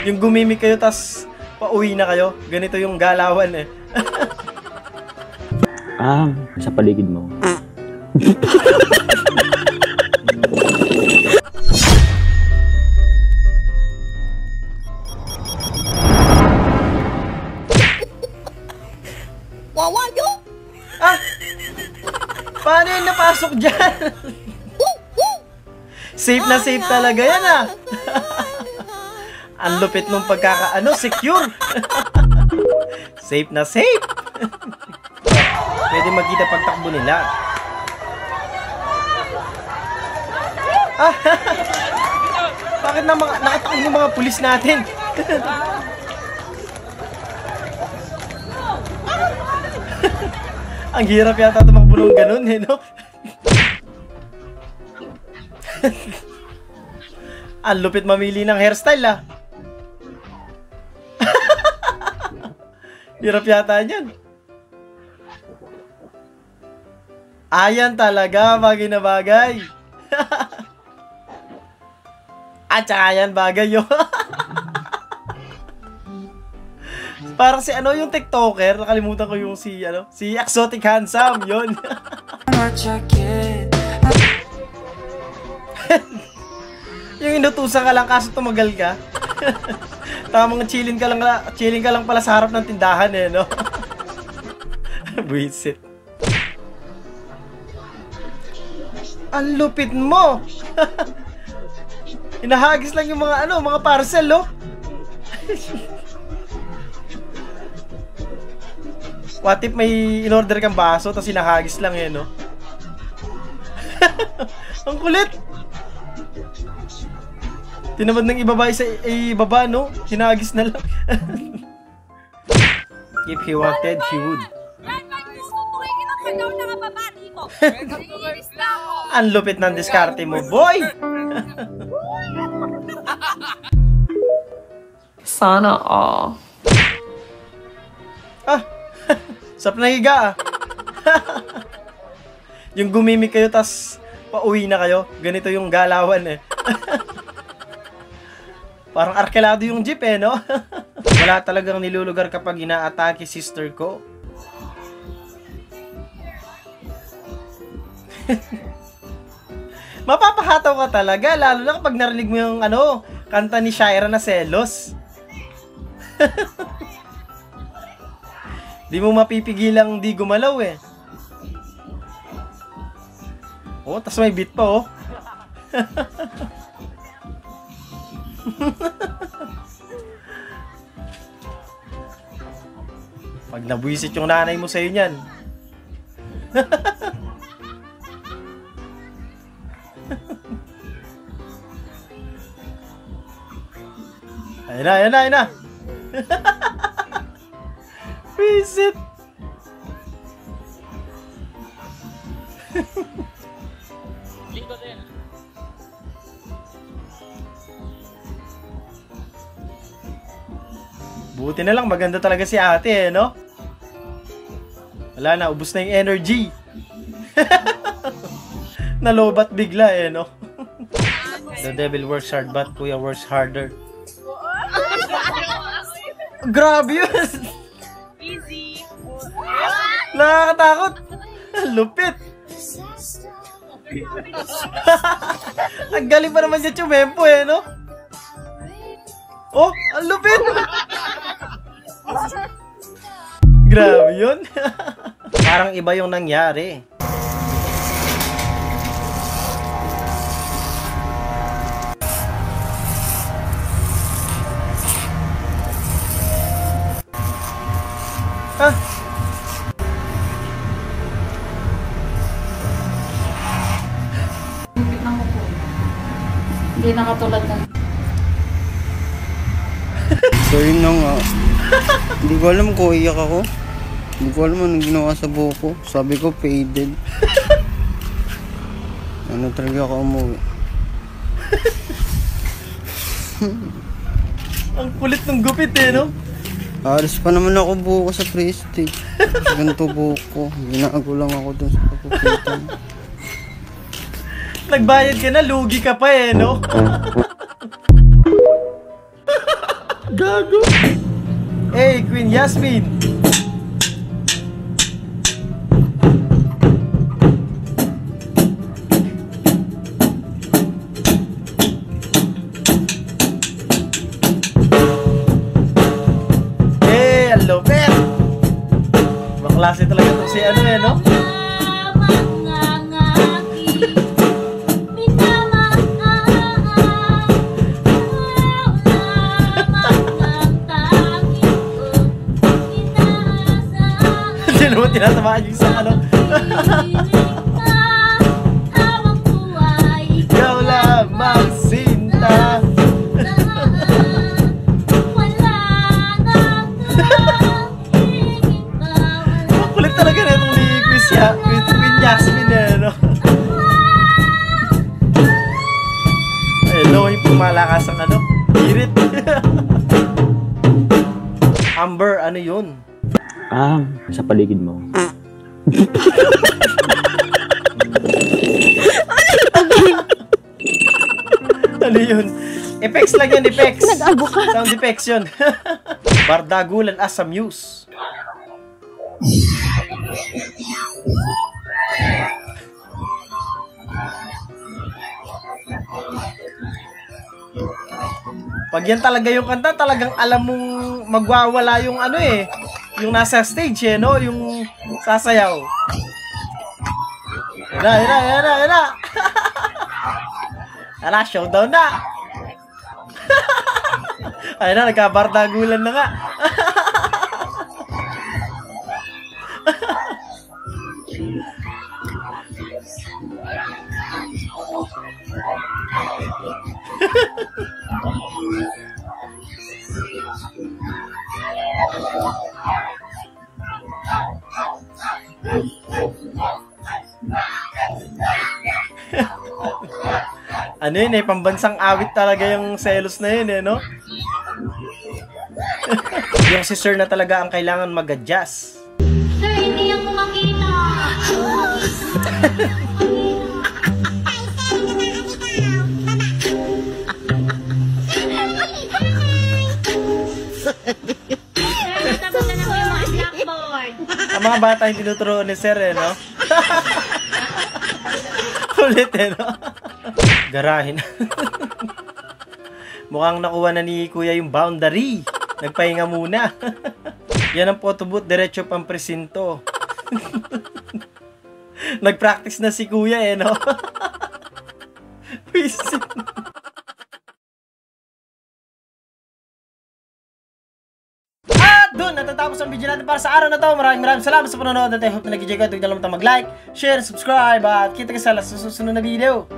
Yung gumimik kayo tas pauwi na kayo. Ganito yung galawan eh. Sa paligid mo. Wawayo! Paano yung napasok dyan? Safe na safe talaga yan ah. Ang lupit nung secure. Safe na safe. Pwede magkita pagtakbo nila. Bakit nakatakbo yung mga pulis natin? Ang hirap yata tumakbo ng ganun eh, no? Ang lupit mamili ng hairstyle ah. Hirap yata yan. Ayan talaga, bagay na bagay. At saka yan, bagay yun. Parang si yung TikToker, nakalimutan ko yung si Exotic Handsome, yun. Yung inutusan ka lang kaso tumagal ka. Tamang chilling ka lang pala sa harap ng tindahan eh, no? Buisit. Ang lupit mo! Hinahagis lang yung mga parcel, oh. What if may in-order kang baso tapos hinahagis lang eh, no? Ang kulit! Tinamad ng ibaba, no? Hinagis na lang. If he wanted, he would. Ang lupit ng diskarte mo, boy! Sana all. Sap na higa ah. Yung gumimik kayo tas pauwi na kayo. Ganito yung galawan eh. Parang arkelado yung jeep eh, no? Wala talagang nilulugar kapag inaatake sister ko. Mapapahataw ka talaga, lalo na kapag narinig mo yung kanta ni Shaira na Selos. Di mo mapipigilang di gumalaw eh. Oh, tas may beat pa oh. Pag nabwisit yung nanay mo sa'yo niyan. Ayun na. Visit. Buti na lang maganda talaga si ate eh, no? Wala na, ubos na yung energy. Nalobat bigla eh, no? The devil works hard but kuya works harder. Grabe yun! Easy! Nakakatakot! Lupit! Ang galing pa naman dyan Chumempo eh, no? Oh! Ang lupit! Grabe yun! Parang iba yung nangyari. Hindi nakatulad ng... So yun na nga. Hindi ko alam kung iyak ako. Hindi ko alam anong ginawa sa buhok ko. Sabi ko faded. Ano talaga ako umuwi. Ang kulit ng gupit eh, no? Alis pa naman ako buhok ko sa Prestige. Tapos ganito buhok ko. Ginago lang ako dun sa papupitan. Nagbayad ka na, lugi ka pa eh, no? Gago. Hey, Queen Yasmin. Hey, ang lupit. Maklase talaga ito si ano eh, no? Hindi naman tinatamaan yung isang ano. Ikaw lamang sinta. Kulit talaga na itong ni Queen Yasmin eh, no? Hello, yung pumalakas ang ano, hirit. Amber, ano yun? Sa paligid mo. Ano yun? Effects lang yun, effects. Nag-abo ka. Sound effects yun. Bardagulan as a muse. Pag yan talaga yung kanta, talagang alam mong magwawala yung ano eh. Yung nasa stage eh, no? Yung sasayaw. Yan na. Ala, showdown na. Ayun na, nagkabardagulan na nga. Ano yun eh, pambansang awit talaga yung selos na yun eh, no? Yung si Sir na talaga ang kailangan mag-adjust. Sir, hindi ako makita. Sir, tapos na naman yung mga blackboard. Ang mga bata yung tinuturoan ni Sir eh, no? Ulit eh, no? Garahin. Mukhang nakuha na ni Kuya yung boundary. Nagpahinga muna. Yan ang photo booth, diretso pang presinto. Nag-practice na si Kuya eh, no? Wisin. At doon, natatapos ang video natin para sa araw na to. Maraming salamat sa panonood at I hope na nag-enjoy ka. Huwag na lang mag-like, share, subscribe at kita ka sa susunod na video.